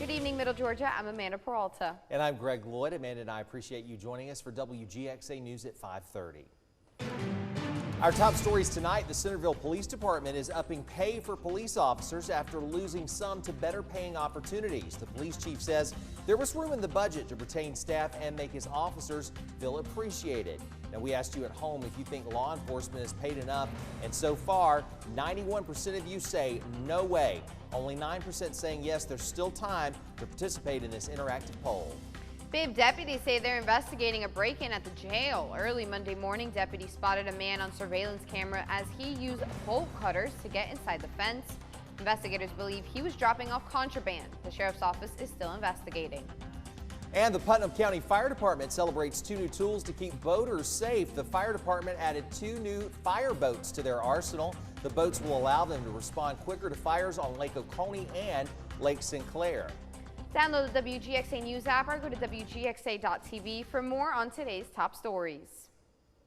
Good evening, Middle Georgia. I'm Amanda Peralta. And I'm Greg Lloyd. Amanda and I appreciate you joining us for WGXA News at 5:30. Our top stories tonight: the Centerville Police Department is upping pay for police officers after losing some to better paying opportunities. The police chief says there was room in the budget to retain staff and make his officers feel appreciated. Now, we asked you at home if you think law enforcement is paid enough, and so far, 91% of you say no way. Only 9% saying yes, there's still time to participate in this interactive poll. Bibb deputies say they're investigating a break-in at the jail. Early Monday morning, deputies spotted a man on surveillance camera as he used bolt cutters to get inside the fence. Investigators believe he was dropping off contraband. The sheriff's office is still investigating. And the Putnam County Fire Department celebrates 2 new tools to keep boaters safe. The fire department added 2 new fire boats to their arsenal. The boats will allow them to respond quicker to fires on Lake Oconee and Lake Sinclair. Download the WGXA News app or go to WGXA.tv for more on today's top stories.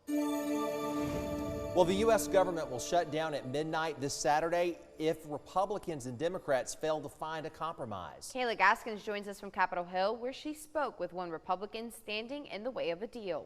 Well, the U.S. government will shut down at midnight this Saturday if Republicans and Democrats fail to find a compromise. Kayla Gaskins joins us from Capitol Hill, where she spoke with one Republican standing in the way of a deal.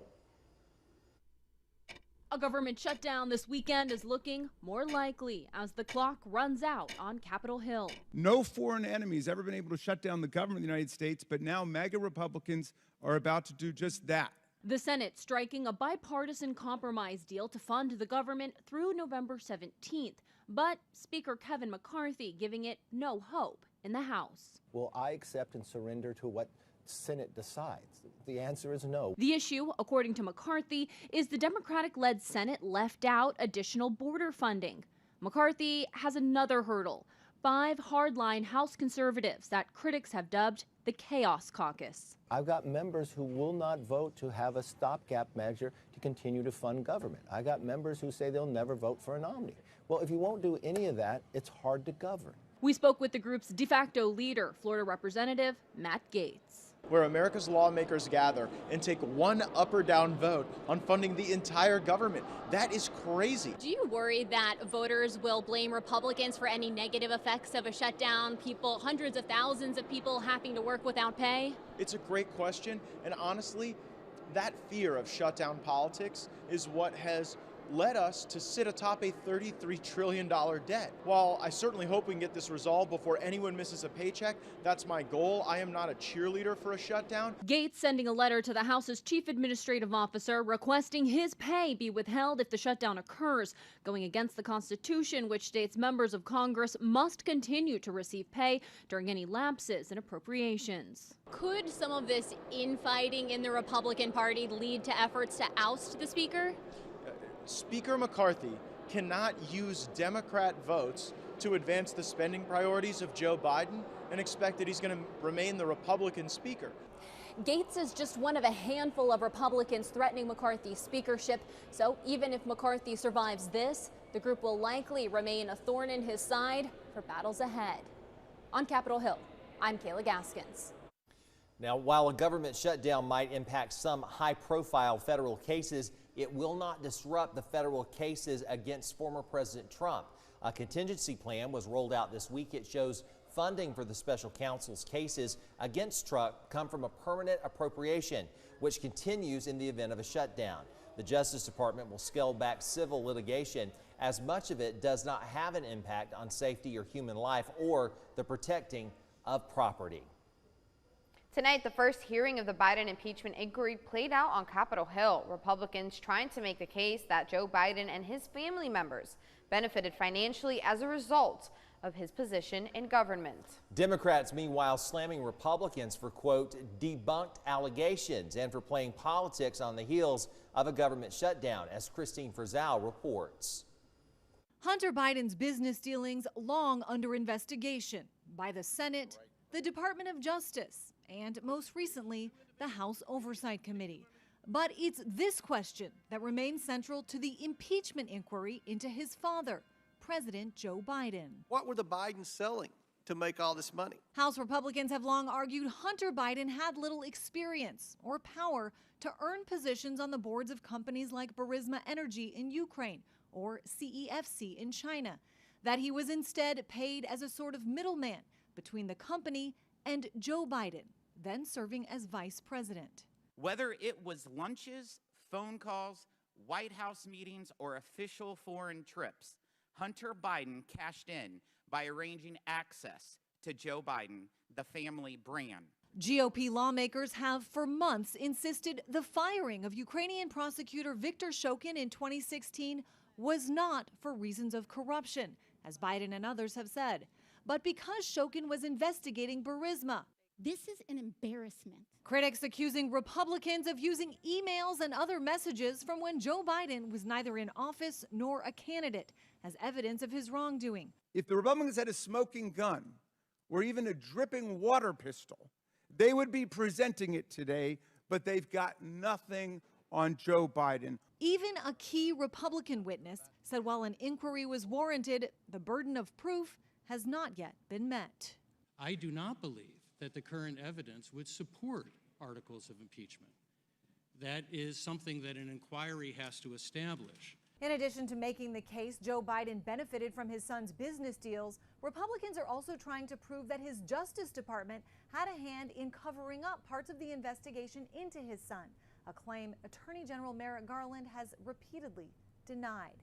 A government shutdown this weekend is looking more likely as the clock runs out on Capitol Hill. No foreign enemy has ever been able to shut down the government of the United States, but now MAGA Republicans are about to do just that. The Senate striking a bipartisan compromise deal to fund the government through November 17th, but Speaker Kevin McCarthy giving it no hope in the House. Will I accept and surrender to what Senate decides? The answer is no. The issue, according to McCarthy, is the Democratic-led Senate left out additional border funding. McCarthy has another hurdle: 5 hardline House conservatives that critics have dubbed the Chaos Caucus. I've got members who will not vote to have a stopgap measure to continue to fund government. I got members who say they'll never vote for a nominee. Well, if you won't do any of that, it's hard to govern. We spoke with the group's de facto leader, Florida Representative Matt Gaetz. Where America's lawmakers gather and take one up or down vote on funding the entire government. That is crazy. Do you worry that voters will blame Republicans for any negative effects of a shutdown? Hundreds of thousands of people having to work without pay? It's a great question, and honestly, that fear of shutdown politics is what has led us to sit atop a $33 trillion debt. While I certainly hope we can get this resolved before anyone misses a paycheck, that's my goal. I am not a cheerleader for a shutdown. Gaetz sending a letter to the House's chief administrative officer requesting his pay be withheld if the shutdown occurs, going against the Constitution, which states members of Congress must continue to receive pay during any lapses in appropriations. Could some of this infighting in the Republican Party lead to efforts to oust the Speaker? Speaker McCarthy cannot use Democrat votes to advance the spending priorities of Joe Biden and expect that he's going to remain the Republican Speaker. Gaetz is just one of a handful of Republicans threatening McCarthy's speakership. So even if McCarthy survives this, the group will likely remain a thorn in his side for battles ahead. On Capitol Hill, I'm Kayla Gaskins. Now, while a government shutdown might impact some high-profile federal cases, it will not disrupt the federal cases against former President Trump. A contingency plan was rolled out this week. It shows funding for the special counsel's cases against Trump come from a permanent appropriation, which continues in the event of a shutdown. The Justice Department will scale back civil litigation as much of it does not have an impact on safety or human life or the protecting of property. Tonight, the first hearing of the Biden impeachment inquiry played out on Capitol Hill. Republicans trying to make the case that Joe Biden and his family members benefited financially as a result of his position in government. Democrats, meanwhile, slamming Republicans for, quote, debunked allegations and for playing politics on the heels of a government shutdown, as Christine Frizzell reports. Hunter Biden's business dealings long under investigation by the Senate, the Department of Justice, and most recently, the House Oversight Committee. But it's this question that remains central to the impeachment inquiry into his father, President Joe Biden. What were the Bidens selling to make all this money? House Republicans have long argued Hunter Biden had little experience or power to earn positions on the boards of companies like Burisma Energy in Ukraine or CEFC in China, that he was instead paid as a sort of middleman between the company and Joe Biden, then serving as vice president. Whether it was lunches, phone calls, White House meetings, or official foreign trips, Hunter Biden cashed in by arranging access to Joe Biden, the family brand. GOP lawmakers have for months insisted the firing of Ukrainian prosecutor Viktor Shokin in 2016 was not for reasons of corruption, as Biden and others have said, but because Shokin was investigating Burisma. This is an embarrassment. Critics accusing Republicans of using emails and other messages from when Joe Biden was neither in office nor a candidate as evidence of his wrongdoing. If the Republicans had a smoking gun or even a dripping water pistol, they would be presenting it today, but they've got nothing on Joe Biden. Even a key Republican witness said while an inquiry was warranted, the burden of proof has not yet been met. I do not believe that the current evidence would support articles of impeachment. That is something that an inquiry has to establish. In addition to making the case Joe Biden benefited from his son's business deals, Republicans are also trying to prove that his Justice Department had a hand in covering up parts of the investigation into his son, a claim Attorney General Merrick Garland has repeatedly denied.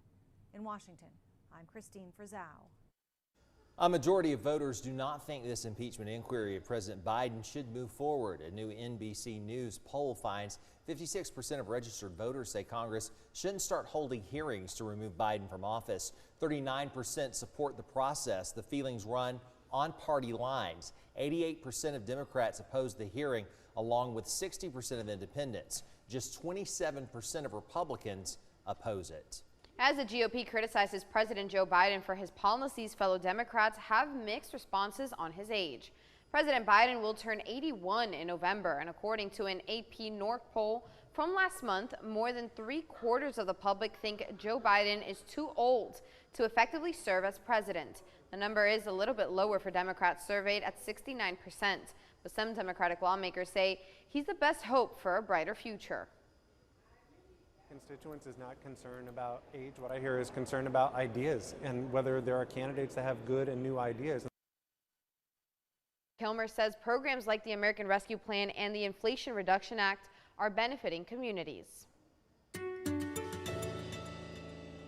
In Washington, I'm Christine Frizzau. A majority of voters do not think this impeachment inquiry of President Biden should move forward. A new NBC News poll finds 56% of registered voters say Congress shouldn't start holding hearings to remove Biden from office. 39% support the process. The feelings run on party lines. 88% of Democrats oppose the hearing, along with 60% of independents. Just 27% of Republicans oppose it. As the GOP criticizes President Joe Biden for his policies, fellow Democrats have mixed responses on his age. President Biden will turn 81 in November, and according to an AP North poll from last month, more than 3/4 of the public think Joe Biden is too old to effectively serve as president. The number is a little bit lower for Democrats surveyed at 69%, but some Democratic lawmakers say he's the best hope for a brighter future. Constituents is not concerned about age. What I hear is concerned about ideas and whether there are candidates that have good and new ideas. Kilmer says programs like the American Rescue Plan and the Inflation Reduction Act are benefiting communities.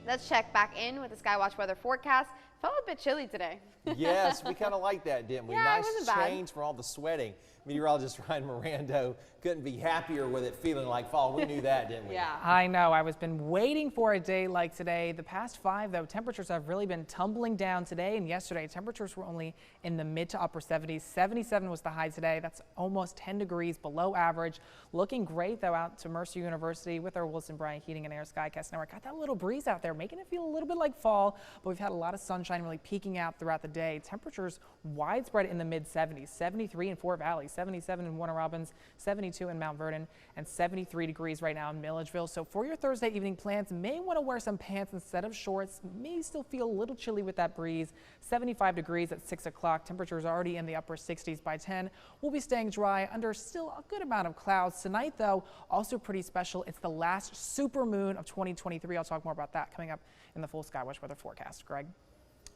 Let's check back in with the Skywatch weather forecast. Felt a bit chilly today. Yes, we kind of like that, didn't we? Yeah, it nice wasn't bad. change from all the sweating. Meteorologist Ryan Mirando couldn't be happier with it feeling like fall. We knew that, didn't we? Yeah. I know. I was been waiting for a day like today. The past 5, though, temperatures have really been tumbling down today and yesterday. Temperatures were only in the mid to upper 70s. 77 was the high today. That's almost 10 degrees below average. Looking great, though, out to Mercer University with our Wilson Bryant Heating and Air Skycast Network. Got that little breeze out there, making it feel a little bit like fall, but we've had a lot of sunshine really peeking out throughout the day. Temperatures widespread in the mid 70s, 73 in Fort Valley, 77 in Warner Robins, 72 in Mount Vernon, and 73 degrees right now in Milledgeville. So for your Thursday evening plans, may want to wear some pants instead of shorts. May still feel a little chilly with that breeze. 75 degrees at 6 o'clock. Temperatures already in the upper 60s by 10. We'll be staying dry under still a good amount of clouds. Tonight, though, also pretty special. It's the last super moon of 2023. I'll talk more about that coming up in the full Skywatch weather forecast. Greg?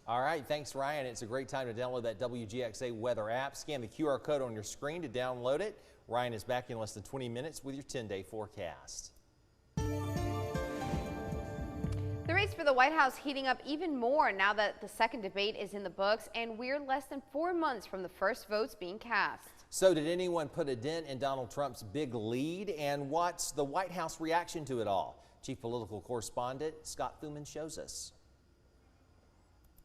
All right, thanks, Ryan. It's a great time to download that WGXA weather app. Scan the QR code on your screen to download it. Ryan is back in less than 20 minutes with your 10-day forecast. The race for the White House heating up even more now that the second debate is in the books, and we're less than 4 months from the first votes being cast. So did anyone put a dent in Donald Trump's big lead? And what's the White House reaction to it all? Chief political correspondent Scott Thuman shows us.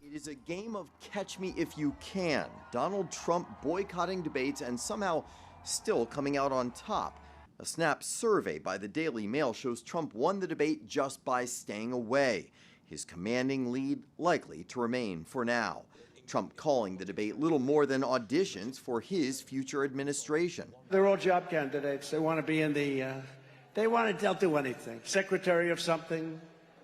It is a game of catch me if you can. Donald Trump boycotting debates and somehow still coming out on top. A Snap survey by the Daily Mail shows Trump won the debate just by staying away. His commanding lead likely to remain for now. Trump calling the debate little more than auditions for his future administration. They're all job candidates. They want to be in the, they'll do anything. Secretary of something.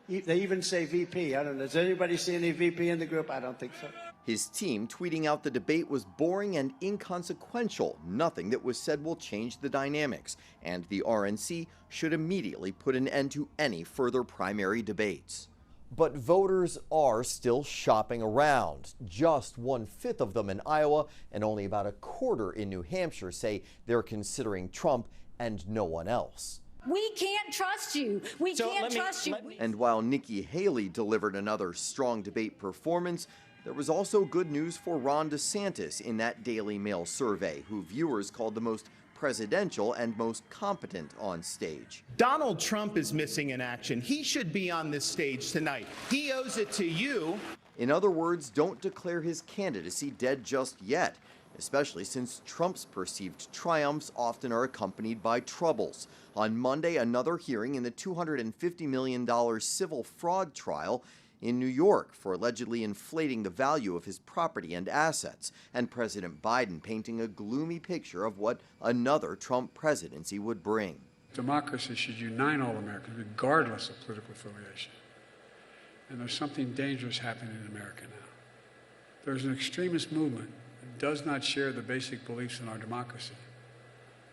They even say VP. I don't know. Does anybody see any VP in the group? I don't think so. His team tweeting out the debate was boring and inconsequential. Nothing that was said will change the dynamics. And the RNC should immediately put an end to any further primary debates. But voters are still shopping around. Just 1/5 of them in Iowa and only about 1/4 in New Hampshire say they're considering Trump and no one else. We can't trust you. We can't trust you. And while Nikki Haley delivered another strong debate performance, there was also good news for Ron DeSantis in that Daily Mail survey, who viewers called the most presidential and most competent on stage. Donald Trump is missing in action. He should be on this stage tonight. He owes it to you. In other words, don't declare his candidacy dead just yet, especially since Trump's perceived triumphs often are accompanied by troubles. On Monday, another hearing in the $250 million civil fraud trial in New York for allegedly inflating the value of his property and assets, and President Biden painting a gloomy picture of what another Trump presidency would bring. Democracy should unite all Americans, regardless of political affiliation. And there's something dangerous happening in America now. There's an extremist movement that does not share the basic beliefs in our democracy,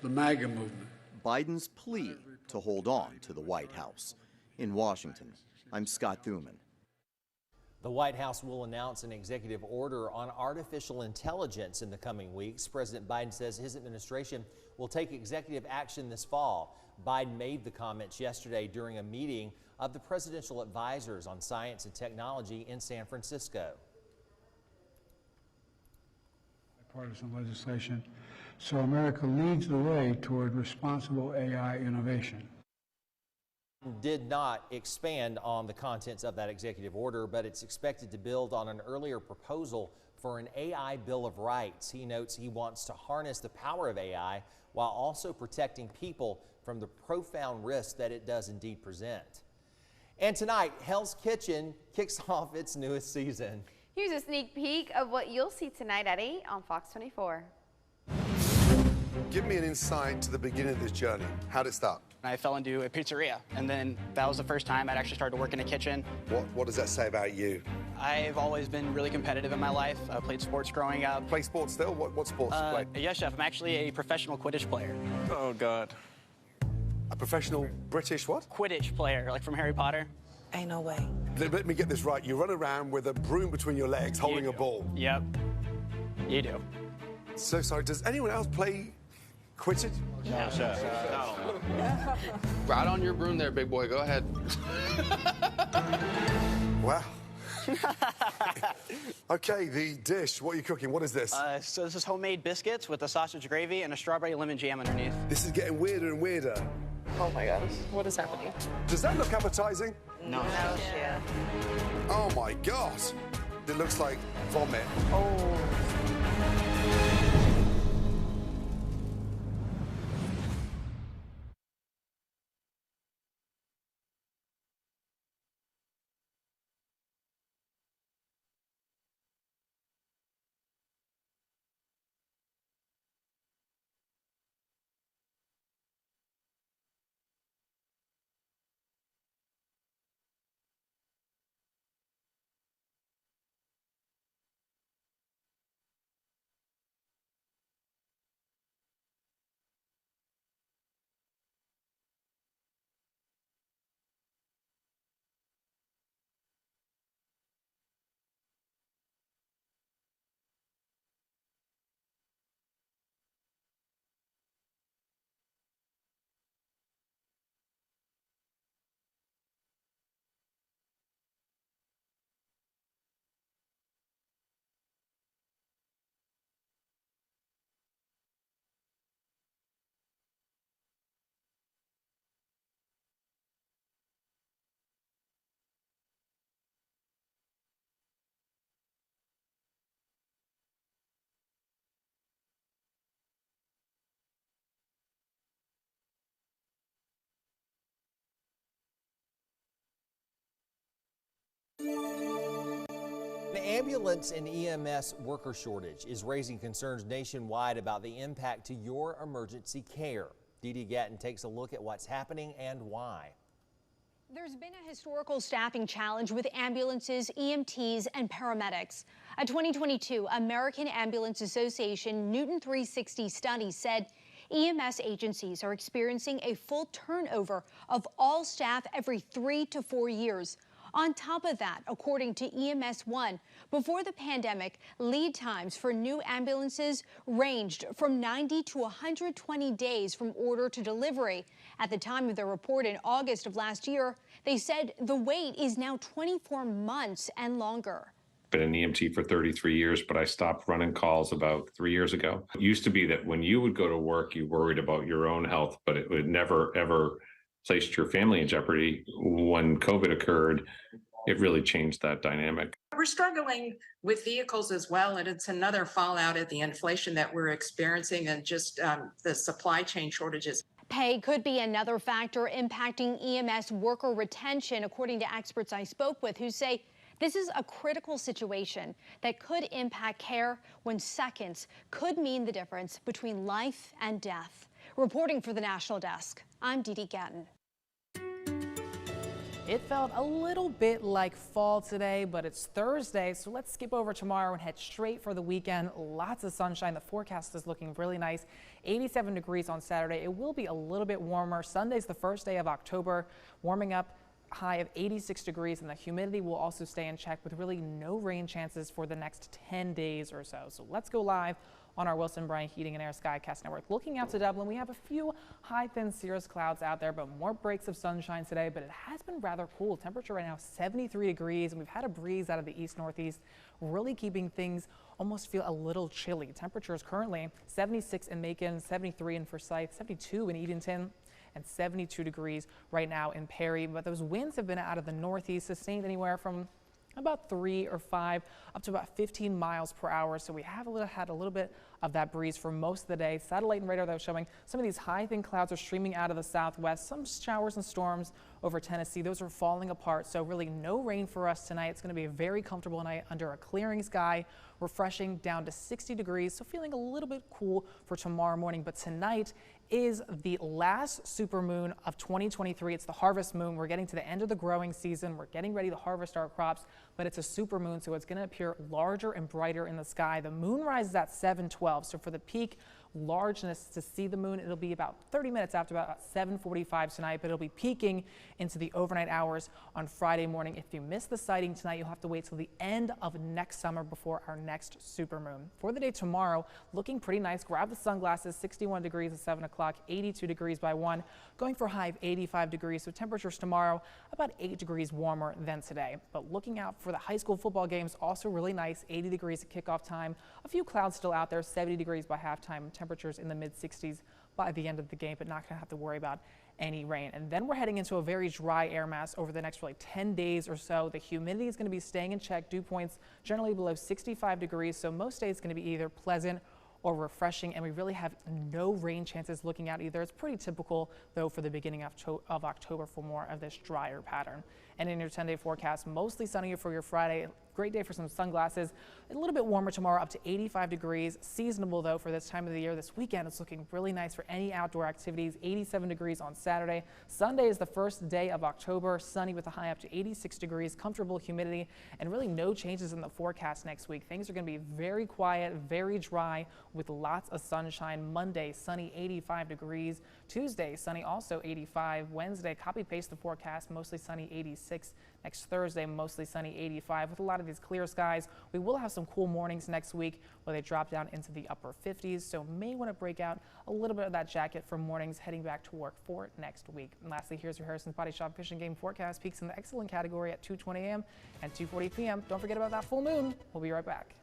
the MAGA movement. Biden's plea to hold on to the White House. In Washington, I'm Scott Thuman. The White House will announce an executive order on artificial intelligence in the coming weeks. President Biden says his administration will take executive action this fall. Biden made the comments yesterday during a meeting of the presidential advisors on science and technology in San Francisco. Bipartisan legislation, so America leads the way toward responsible AI innovation. Did not expand on the contents of that executive order, but it's expected to build on an earlier proposal for an AI Bill of Rights. He notes he wants to harness the power of AI while also protecting people from the profound risks that it does indeed present. And tonight, Hell's Kitchen kicks off its newest season. Here's a sneak peek of what you'll see tonight at 8 on Fox 24. Give me an insight to the beginning of this journey. How did it start? I fell into a pizzeria, and then that was the first time I'd actually started to work in a kitchen. What does that say about you? I've always been really competitive in my life. I played sports growing up. Play sports still? What sports do you play? Yes, chef. I'm actually a professional Quidditch player. Oh, God. A professional British what? Quidditch player, like from Harry Potter. Ain't no way. Let me get this right. You run around with a broom between your legs holding a ball. Yep. You do. So sorry, does anyone else play Quidditch? No, chef. No. Right on your broom there, big boy. Go ahead. Wow. Okay, the dish. What are you cooking? What is this? So this is homemade biscuits with a sausage gravy and a strawberry lemon jam underneath. This is getting weirder and weirder. Oh my gosh, what is happening? Does that look appetizing? No. Yeah. Oh my God. It looks like vomit. Oh. An ambulance and EMS worker shortage is raising concerns nationwide about the impact to your emergency care. Dee Dee Gatton takes a look at what's happening and why. There's been a historical staffing challenge with ambulances, EMTs, and paramedics. A 2022 American Ambulance Association Newton 360 study said EMS agencies are experiencing a full turnover of all staff every 3 to 4 years. On top of that, according to EMS One, before the pandemic, lead times for new ambulances ranged from 90 to 120 days from order to delivery. At the time of the report in August of last year, they said the wait is now 24 months and longer. Been an EMT for 33 years, but I stopped running calls about 3 years ago. It used to be that when you would go to work, you worried about your own health, but it would never, ever placed your family in jeopardy. When COVID occurred, it really changed that dynamic. We're struggling with vehicles as well, and it's another fallout of the inflation that we're experiencing and just the supply chain shortages. Pay could be another factor impacting EMS worker retention, according to experts I spoke with who say this is a critical situation that could impact care when seconds could mean the difference between life and death. Reporting for the National Desk, I'm Dee Dee Gatton. It felt a little bit like fall today, but it's Thursday, so let's skip over tomorrow and head straight for the weekend. Lots of sunshine. The forecast is looking really nice. 87 degrees on Saturday. It will be a little bit warmer. Sunday's the first day of October, warming up. High of 86 degrees, and the humidity will also stay in check with really no rain chances for the next 10 days or so. So let's go live on our Wilson Bryant Heating and Air Skycast Network. Looking out to Dublin, we have a few high thin cirrus clouds out there, but more breaks of sunshine today, but it has been rather cool. Temperature right now 73 degrees, and we've had a breeze out of the east northeast, really keeping things almost feel a little chilly. Temperatures currently 76 in Macon, 73 in Forsyth, 72 in Edenton, and 72 degrees right now in Perry. But those winds have been out of the northeast, sustained anywhere from about 3 or 5 up to about 15 miles per hour. So we have had a little bit of that breeze for most of the day. Satellite and radar, though, showing some of these high thin clouds are streaming out of the southwest. Some showers and storms over Tennessee. Those are falling apart. So really no rain for us tonight. It's going to be a very comfortable night under a clearing sky, refreshing down to 60 degrees. So feeling a little bit cool for tomorrow morning. But tonight is the last supermoon of 2023. It's the harvest moon. We're getting to the end of the growing season. We're getting ready to harvest our crops, but it's a supermoon, so it's going to appear larger and brighter in the sky. The moon rises at 7:12, so for the peak largeness to see the moon, it'll be about 30 minutes after about 7:45 tonight, but it'll be peaking into the overnight hours on Friday morning. If you miss the sighting tonight, you'll have to wait till the end of next summer before our next supermoon. For the day tomorrow, looking pretty nice. Grab the sunglasses. 61 degrees at 7 o'clock, 82 degrees by 1, going for a high of 85 degrees. So temperatures tomorrow about 8 degrees warmer than today. But looking out for the high school football games, also really nice. 80 degrees at kickoff time. A few clouds still out there. 70 degrees by halftime. Temperatures in the mid-60s by the end of the game, but not going to have to worry about any rain. And then we're heading into a very dry air mass over the next really 10 days or so. The humidity is going to be staying in check. Dew points generally below 65 degrees, so most days going to be either pleasant or refreshing, and we really have no rain chances looking out either. It's pretty typical, though, for the beginning of October for more of this drier pattern. And in your 10-day forecast, mostly sunny for your Friday. Great day for some sunglasses. A little bit warmer tomorrow, up to 85 degrees. Seasonable, though, for this time of the year. This weekend, it's looking really nice for any outdoor activities. 87 degrees on Saturday. Sunday is the first day of October. Sunny with a high up to 86 degrees. Comfortable humidity, and really no changes in the forecast next week. Things are going to be very quiet, very dry, with lots of sunshine. Monday, sunny, 85 degrees. Tuesday, sunny, also 85. Wednesday, copy-paste the forecast, mostly sunny, 86. Next Thursday, mostly sunny, 85. With a lot of these clear skies, we will have some cool mornings next week where they drop down into the upper 50s. So may want to break out a little bit of that jacket for mornings heading back to work for next week. And lastly, here's your Harrison's Body Shop Fishing Game forecast. Peaks in the excellent category at 2:20 a.m. and 2:40 p.m. Don't forget about that full moon. We'll be right back.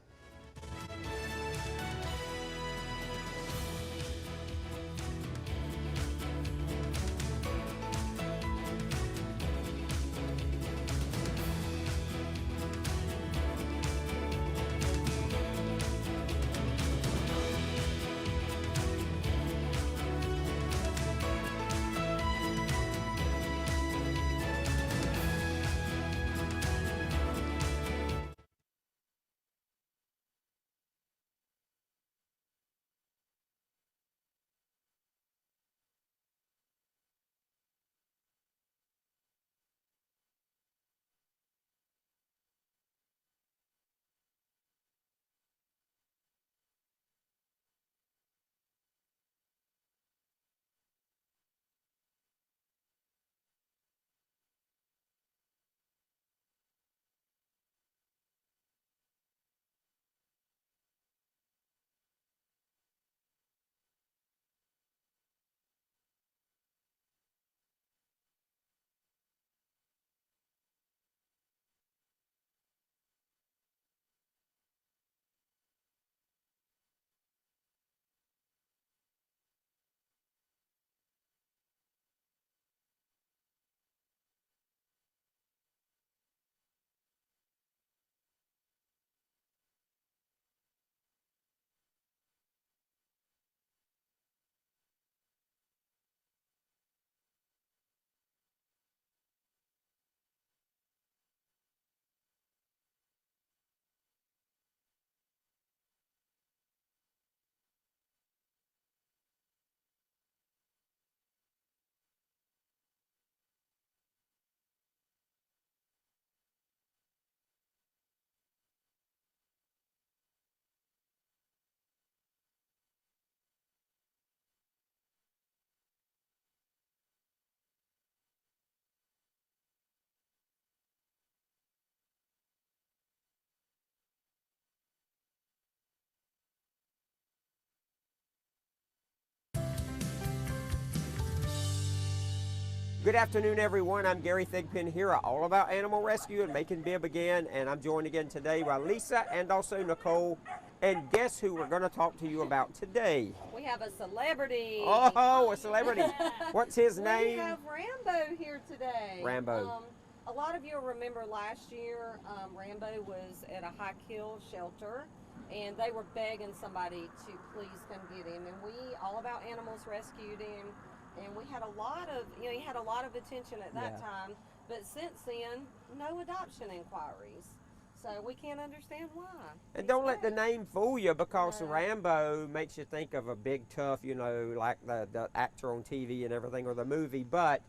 Good afternoon, everyone. I'm Gary Thigpen here at All About Animal Rescue and Making Bib again, and I'm joined again today by Lisa and also Nicole. And guess who we're going to talk to you about today? We have a celebrity. Oh, a celebrity. What's his name? We have Rambo here today. Rambo. A lot of you will remember last year, Rambo was at a high kill shelter, and they were begging somebody to please come get him. And we, All About Animals, rescued him. And we had a lot of, he had a lot of attention at that time, but since then, no adoption inquiries. So we can't understand why. And don't let the name fool you, because Rambo makes you think of a big tough, like the actor on TV and everything, or the movie, but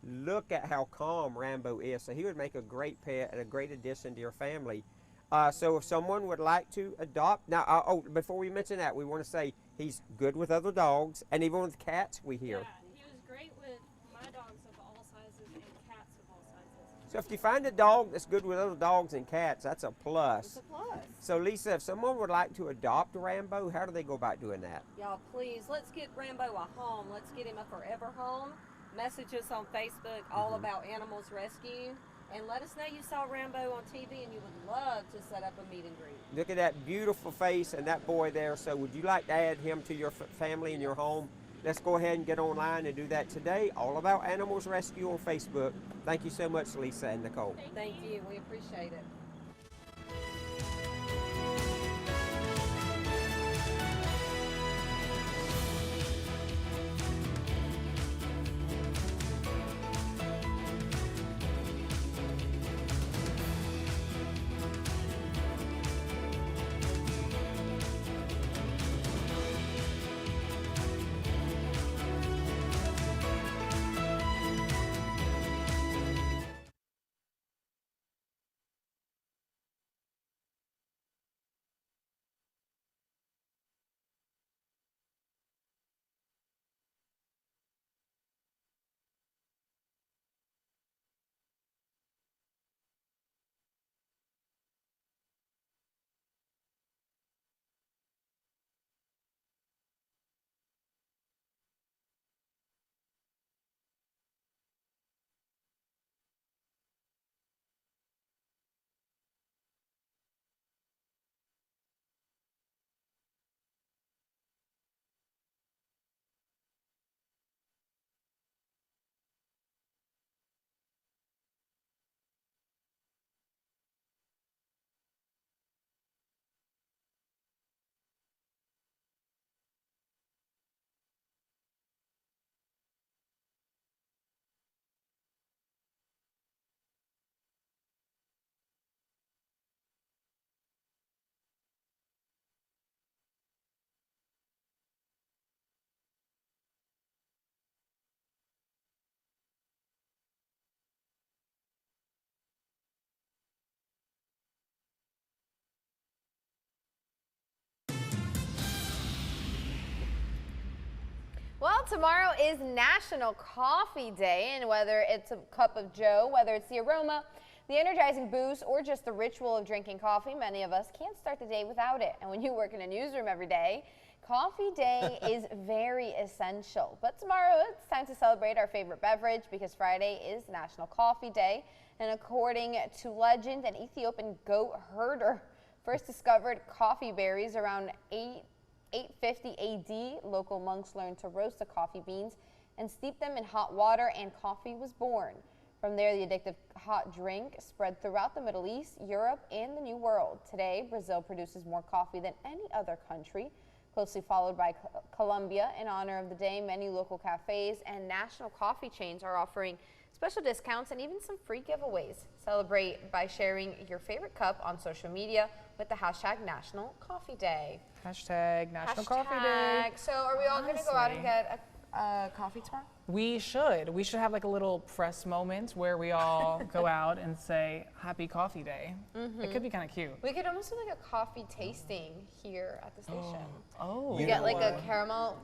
look at how calm Rambo is. So he would make a great pet and a great addition to your family. So if someone would like to adopt, now, before we mention that, we want to say he's good with other dogs, and even with cats, we hear. Yeah. Great with my dogs of all sizes and cats of all sizes. So if you find a dog that's good with other dogs and cats, that's a plus. It's a plus. So Lisa, if someone would like to adopt Rambo, how do they go about doing that? Y'all, please, let's get Rambo a home. Let's get him a forever home. Message us on Facebook, All About Animals Rescue, and let us know you saw Rambo on TV and you would love to set up a meet and greet. Look at that beautiful face and that boy there. So would you like to add him to your family and your home? Let's go ahead and get online and do that today. All About Animals Rescue on Facebook. Thank you so much, Lisa and Nicole. Thank you. We appreciate it. Well, tomorrow is National Coffee Day, and whether it's a cup of joe, whether it's the aroma, the energizing boost, or just the ritual of drinking coffee, many of us can't start the day without it. And when you work in a newsroom every day, coffee day is very essential. But tomorrow it's time to celebrate our favorite beverage, because Friday is National Coffee Day. And according to legend, an Ethiopian goat herder first discovered coffee berries around 850 AD, local monks learned to roast the coffee beans and steep them in hot water, and coffee was born. From there, the addictive hot drink spread throughout the Middle East, Europe, and the New World. Today, Brazil produces more coffee than any other country, closely followed by Colombia. In honor of the day, many local cafes and national coffee chains are offering special discounts and even some free giveaways. Celebrate by sharing your favorite cup on social media with the hashtag National Coffee Day. Hashtag National Coffee Day. So are we all going to go out and get a coffee tomorrow? We should. We should have like a little press moment where we all go out and say Happy Coffee Day. It could be kind of cute. We could almost do like a coffee tasting here at the station. Oh. You get like a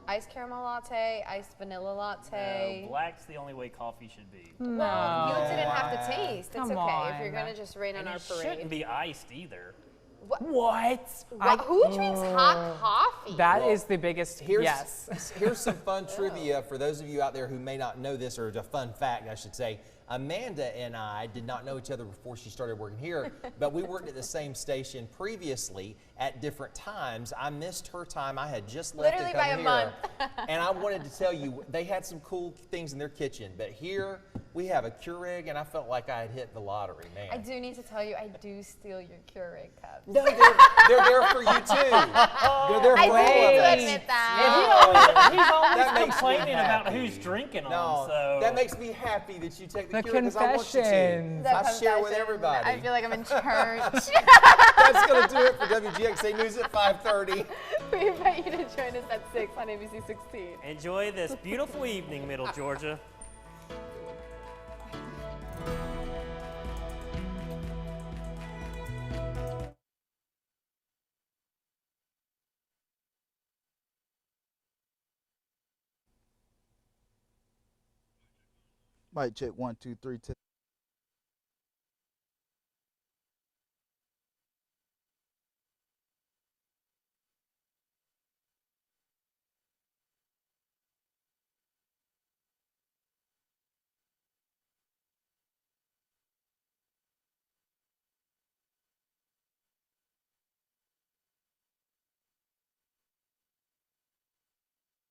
iced caramel latte, iced vanilla latte. No, black's the only way coffee should be. No. Well, you didn't have to taste. It's Come okay on. if you're going to just rain on our It parade. shouldn't be iced either. What? Who drinks hot coffee? That is the biggest Here's some fun trivia for those of you out there who may not know this, or a fun fact, I should say. Amanda and I did not know each other before she started working here, but we worked at the same station previously at different times. I missed her time. I had just left Literally to come by a here. month. And I wanted to tell you, they had some cool things in their kitchen, but here we have a Keurig, and I felt like I had hit the lottery, man. I do need to tell you, I do steal your Keurig cups. No, they're there for you too. They're there for all of us. Admit that. He's always That makes me complaining about happy. who's drinking them. No, So that makes me happy that you take the The Keurig because I want you confessions. to. I share with everybody. I feel like I'm in church. That's going to do it for WGXA News at 5:30. We invite you to join us at 6 on ABC 16. enjoy this beautiful evening, Middle Georgia. Mic check 1 2 3 10.